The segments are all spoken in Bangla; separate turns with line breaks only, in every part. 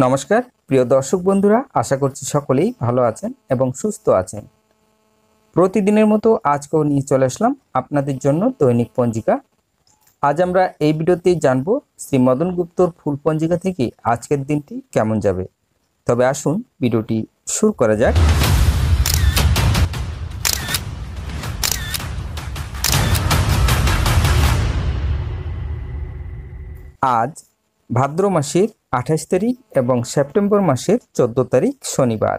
নমস্কার প্রিয় দর্শক বন্ধুরা, আশা করছি সকলেই ভালো আছেন এবং সুস্থ আছেন। প্রতিদিনের মতো আজকেও নিয়ে চলে আসলাম আপনাদের জন্য দৈনিক পঞ্জিকা। আজ আমরা এই ভিডিওতে জানব শ্রী মদন গুপ্তর ফুল পঞ্জিকা থেকে আজকের দিনটি কেমন যাবে। তবে আসুন ভিডিওটি শুরু করা যাক। আজ ভাদ্র মাসের 28 তারিখ এবং সেপ্টেম্বর মাসের 14 তারিখ শনিবার।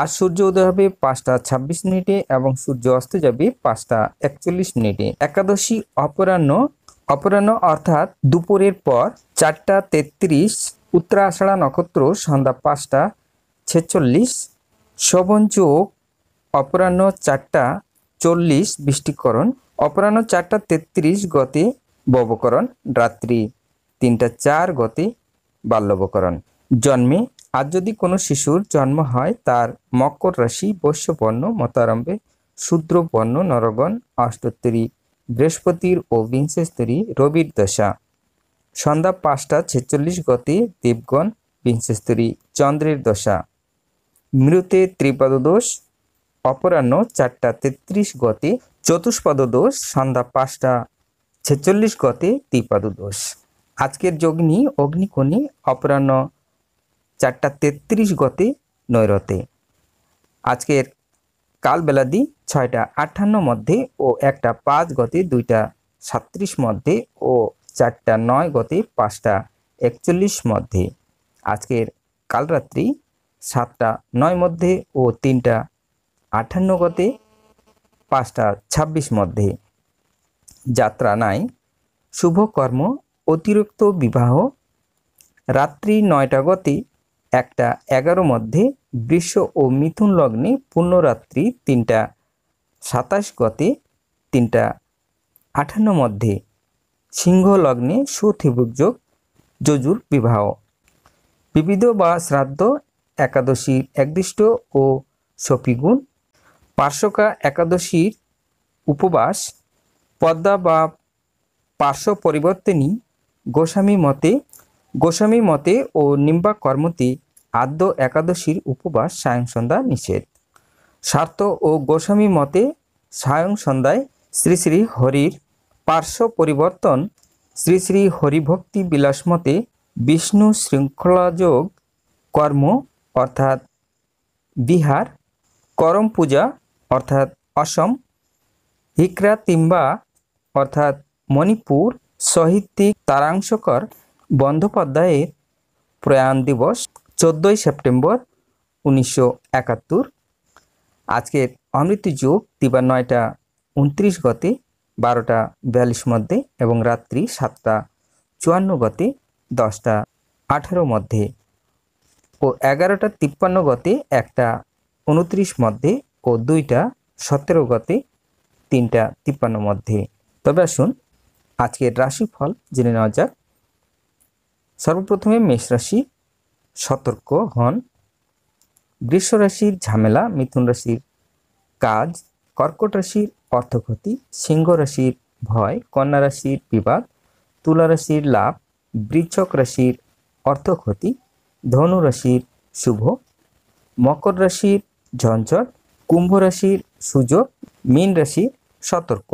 আজ সূর্য উদয় হবে 5টা 26 মিনিটে এবং সূর্য অস্ত যাবে 5টা 41 মিনিটে। একাদশী অপরাহ্ন অর্থাৎ দুপুরের পর 4টা 33, উত্তরাষাঢ়া নক্ষত্র সন্ধ্যা 5টা 46, শোভন যোগ অপরাহ্ন 4টা 40 বৃষ্টিকরণ, অপরাহ্ন 4টা 33 গতে ববকরণ, রাত্রি 3টা 4 গতে বাল্যবকরণ। জন্মে আজ যদি কোনো শিশুর জন্ম হয় তার মকর রাশি বৈশ্যবর্ণ মতারম্ভে শূদ্রবর্ণ নরগণ অষ্টোত্তরী বৃহস্পতির ও বিংশস্তরী রবির দশা, সন্ধ্যা 5টা 46 গতে দেবগণ বিংশস্তরী চন্দ্রের দশা, মৃতে ত্রিপদ দোষ অপরাহ্ন 4টা 33 গতে চতুষ্পদ দোষ, সন্ধ্যা 5টা 46 গতে দ্বিপদ দোষ। আজকের যোগিনী অগ্নিকোণী অপরাহ্ন 4টা 33 গতে নৈরতে। আজকের কালবেলাদি 6টা 58 মধ্যে ও 1টা 5 গতে 2টা 37 মধ্যে ও 4টা 9 গতে 5টা 41 মধ্যে। আজকের কালরাত্রি 7টা 9 মধ্যে ও 3টা 58 গতে 5টা 26 মধ্যে। যাত্রা নাই। শুভ কর্ম অতিরিক্ত বিবাহ রাত্রি 9টা গতে 1টা 11 মধ্যে বৃষ ও মিথুন লগ্নে পূর্ণরাত্রি 3টা 27 গতে 3টা 58 মধ্যে। সিংহ লগ্নে সুত্রিভুজ যোগ যজুর বিবাহ। বিবিধ বা শ্রাদ্ধ একাদশীর একদৃষ্ট ও সপিগুণ। পার্শ্বকা একাদশীর উপবাস পদ্মা বা পার্শ্ব পরিবর্তনী গোস্বামী মতে ও নিম্বা কর্মতে আদ্য একাদশীর উপবাস সায়ং সন্ধ্যা নিষেধ। স্বার্থ ও গোস্বামী মতে সায়ং সন্ধ্যায় শ্রী শ্রী হরির পার্শ্ব পরিবর্তন। শ্রী শ্রী হরিভক্তি বিলাস মতে বিষ্ণু শৃঙ্খলাযোগ কর্ম অর্থাৎ বিহার, করম পূজা অর্থাৎ অসম, হিকরা তিম্বা অর্থাৎ মণিপুর, সাহিত্যিক তারাংশকর বন্দ্যোপাধ্যায়ের প্রয়াণ দিবস 14ই সেপ্টেম্বর 1971। আজকের অমৃত যোগ দিবা 9টা 29 গতে 12টা 42 মধ্যে এবং রাত্রি 7টা 54 গতে 10টা 18 মধ্যে ও 11টা 53 গতে 1টা 29 মধ্যে ও 2টা 17 গতে 3টা 53 মধ্যে। তবে আসুন আজকের রাশিফল জেনে নেওয়া যাক। সর্বপ্রথমে মেষ রাশি, সতর্ক হন। বৃষ রাশির ঝামেলা, মিথুন রাশির কাজ, কর্কট রাশির অর্থক্ষতি, সিংহ রাশির ভয়, কন্যা রাশির বিবাদ, তুলা রাশির লাভ, বৃশ্চিক রাশির অর্থক্ষতি, ধনু রাশির শুভ, মকর রাশির ঝঞ্ঝট, কুম্ভ রাশির সুযোগ, মীন রাশির সতর্ক।